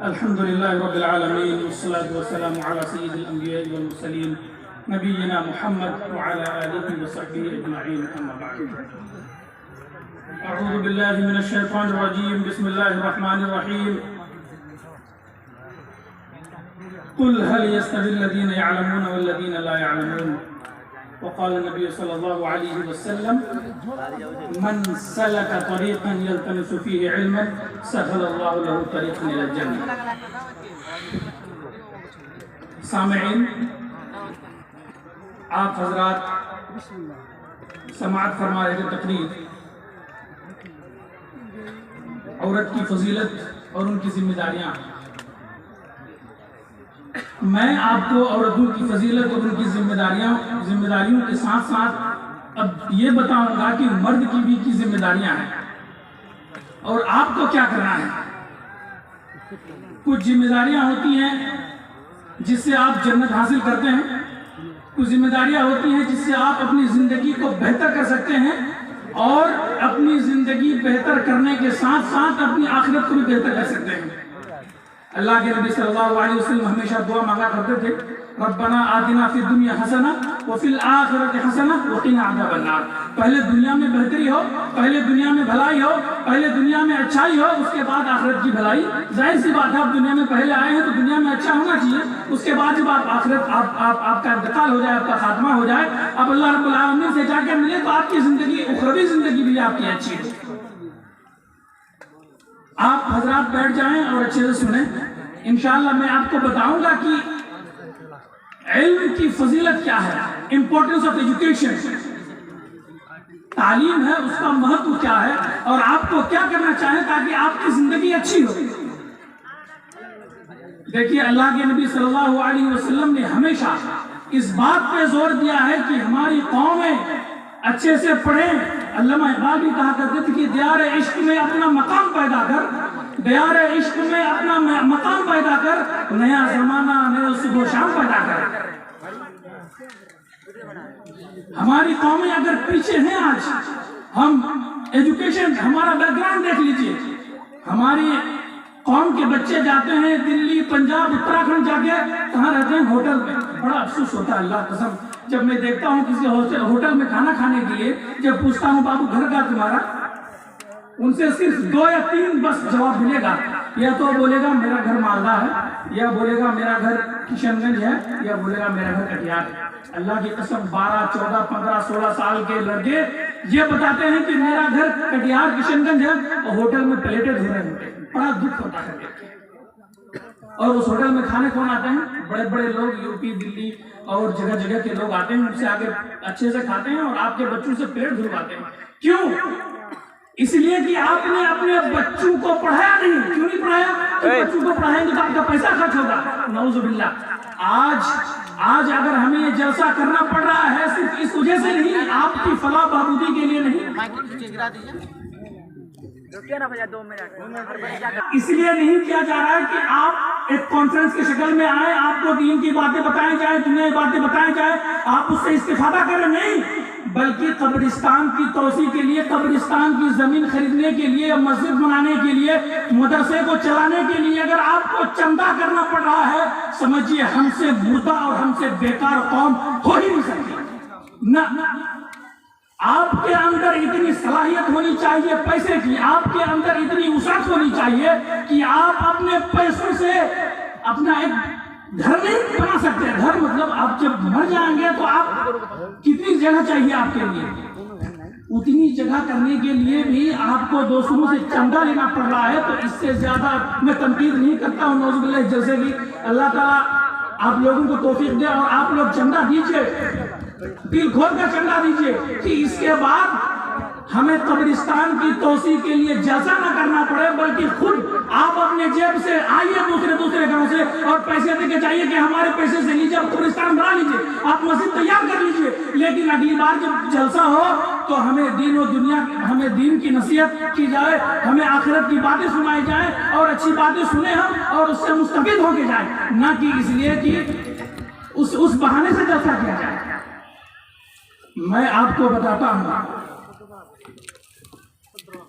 الحمد لله رب العالمين والصلاة والسلام على سيد الأنبياء والمرسلين نبينا محمد وعلى آله وصحبه أجمعين أما بعد. أعوذ بالله من الشيطان الرجيم. بسم الله الرحمن الرحيم. قل هل يستوي الذين يعلمون والذين لا يعلمون. وقال النبي صلى الله عليه وسلم من سلك طريقا يلتمس فيه علما سهل الله له طريقا إلى الجنة. سامعین، آپ حضرات سماعت فرما رہے تھے تقریر عورت کی فضیلت اور ان کی ذمہ داریاں. میں آپ کو عورتوں کی فضیلت اور ان کی ذمہ داریوں کے ساتھ ساتھ اب یہ بتاؤں گا کہ مرد کی بھی کی ذمہ داریاں ہیں اور آپ کو کیا کرنا ہے. کچھ ذمہ داریاں ہوتی ہیں جس سے آپ جنت حاصل کرتے ہیں، کچھ ذمہ داریاں ہوتی ہیں جس سے آپ اپنی زندگی کو بہتر کر سکتے ہیں اور اپنی زندگی بہتر کرنے کے ساتھ ساتھ اپنی آخرت کو بھی بہتر کر سکتے ہیں. اللہ کے نبی صلی اللہ علیہ وسلم ہمیشہ دعا مانگا کرتے تھے، ربنا آتنا فی الدنیا حسنہ وفی الآخرۃ حسنہ وقنا عذاب النار. پہلے دنیا میں بہتری ہو، پہلے دنیا میں بھلائی ہو، پہلے دنیا میں اچھائی ہو، اس کے بعد آخرت کی بھلائی. ظاہر سی بات ہے، آپ دنیا میں پہلے آئے ہیں تو دنیا میں اچھا ہونا چاہیے، اس کے بعد جب آپ کا انتقال ہو جائے، آپ کا خاتمہ ہو جائے، اب اللہ رب العالمین سے جا کے ملے تو آپ کی زندگی، اخروی زندگی بھی آپ کی اچھی ہے. آپ حضرات بیٹھ جائیں اور اچھے سے سنیں. انشاءاللہ میں آپ کو بتاؤں گا کہ علم کی فضیلت کیا ہے، امپورٹنس آف ایجوکیشن. تعلیم ہے، اس کا مہتو کیا ہے اور آپ کو کیا کرنا چاہیں تاکہ آپ کی زندگی اچھی ہو. دیکھیے، اللہ کے نبی صلی اللہ علیہ وسلم نے ہمیشہ اس بات پہ زور دیا ہے کہ ہماری قومیں اچھے سے پڑھیں. علامہ اقبال بھی کہا کرتے تھے کہ دیار عشق میں اپنا مقام پیدا کر، دیار عشق میں اپنا مقام پیدا کر، نیا زمانہ نئے صبح و شام پیدا کر. ہماری قومیں اگر پیچھے ہیں آج، ہم ایجوکیشن، ہمارا بیک گراؤنڈ دیکھ لیجئے. ہماری قوم کے بچے جاتے ہیں دلی، پنجاب، اتراکھنڈ، جا کے کہاں رہتے ہیں؟ ہوٹل میں. بڑا افسوس ہوتا ہے اللہ قسم جب میں دیکھتا ہوں کسی ہوٹل میں کھانا کھانے کے لیے، جب پوچھتا ہوں بابو گھر کا تمہارا، ان سے صرف 2 یا 3 بس جواب ملے گا. یا تو بولے گا میرا گھر مالدہ ہے، یا بولے گا میرا گھر کشن گنج ہے، یا بولے گا میرا گھر کٹیہار ہے. اللہ کی قسم 12، 14، 15، 16 سال کے لڑکے یہ بتاتے ہیں کہ میرا گھر کٹیہار کشن گنج ہے اور ہوٹل میں پلیٹیں دھو رہے ہوتے ہیں. بڑا دکھ ہوتا ہے. اور اس ہوٹل میں کھانے کون آتے ہیں؟ بڑے بڑے لوگ، یو پی، دلی اور جگہ جگہ کے لوگ آتے ہیں، ان سے آگے اچھے سے کھاتے ہیں اور آپ کے بچوں سے پیٹ دھلواتے ہیں. کیوں؟ اس لیے کہ آپ نے اپنے بچوں کو پڑھایا نہیں. کیوں نہیں پڑھایا؟ کہ بچوں کو پڑھائیں گے تو آپ کا پیسہ خرچ ہوگا. نعوذ باللہ. آج اگر ہمیں یہ جلسہ کرنا پڑ رہا ہے صرف اس وجہ سے نہیں، آپ کی فلاح بہبودی کے لیے نہیں، اس لیے نہیں کیا جا رہا ہے کہ آپ ایک کانفرنس کی شکل میں آئیں، آپ کو دین کی باتیں بتائیں جائیں، دنیا کی باتیں بتائیں جائیں، آپ اس سے استفادہ کریں. نہیں، بلکہ قبرستان کی توسیع کے لیے، قبرستان کی زمین خریدنے کے لیے، مسجد بنانے کے لیے، مدرسے کو چلانے کے لیے اگر آپ کو چندہ کرنا پڑ رہا ہے، سمجھیے ہم سے مردہ اور ہم سے بیکار قوم ہو ہی نہیں سکتی. نہ، آپ کے اندر اتنی صلاحیت ہونی چاہیے پیسے کی، آپ کے اندر اتنی وسعت ہونی چاہیے کہ آپ اپنے پیسوں سے اپنا ایک گھر نہیں بنا سکتے. گھر مطلب آپ جب مر جائیں گے تو آپ کتنی جگہ چاہیے آپ کے لیے؟ اتنی جگہ کرنے کے لیے بھی آپ کو دوسروں سے چندہ لینا پڑ رہا ہے. تو اس سے زیادہ میں تنقید نہیں کرتا ہوں. نعوذ باللہ اس جلسے کی. اللہ تعالیٰ آپ لوگوں کو توفیق دے اور آپ لوگ چندہ دیجئے، دل کھول کر چندہ دیجئے کہ اس کے بعد ہمیں قبرستان کی توسیع کے لیے جلسہ نہ کرنا پڑے، بلکہ خود آپ اپنے جیب سے آئیے دوسرے گھروں سے اور پیسے دے کے چاہیے کہ ہمارے پیسے سے لیجیے، آپ قبرستان بنا لیجیے، آپ مسجد تیار کر لیجیے. لیکن اگلی بار جب جلسہ ہو تو ہمیں دین و دنیا، ہمیں دین کی نصیحت کی جائے، ہمیں آخرت کی باتیں سنائی جائیں اور اچھی باتیں سنیں ہم اور اس سے مستفید ہو کے جائیں، نہ کہ اس لیے کہ اس بہانے سے جلسہ کیا جائے. میں آپ کو بتاتا ہوں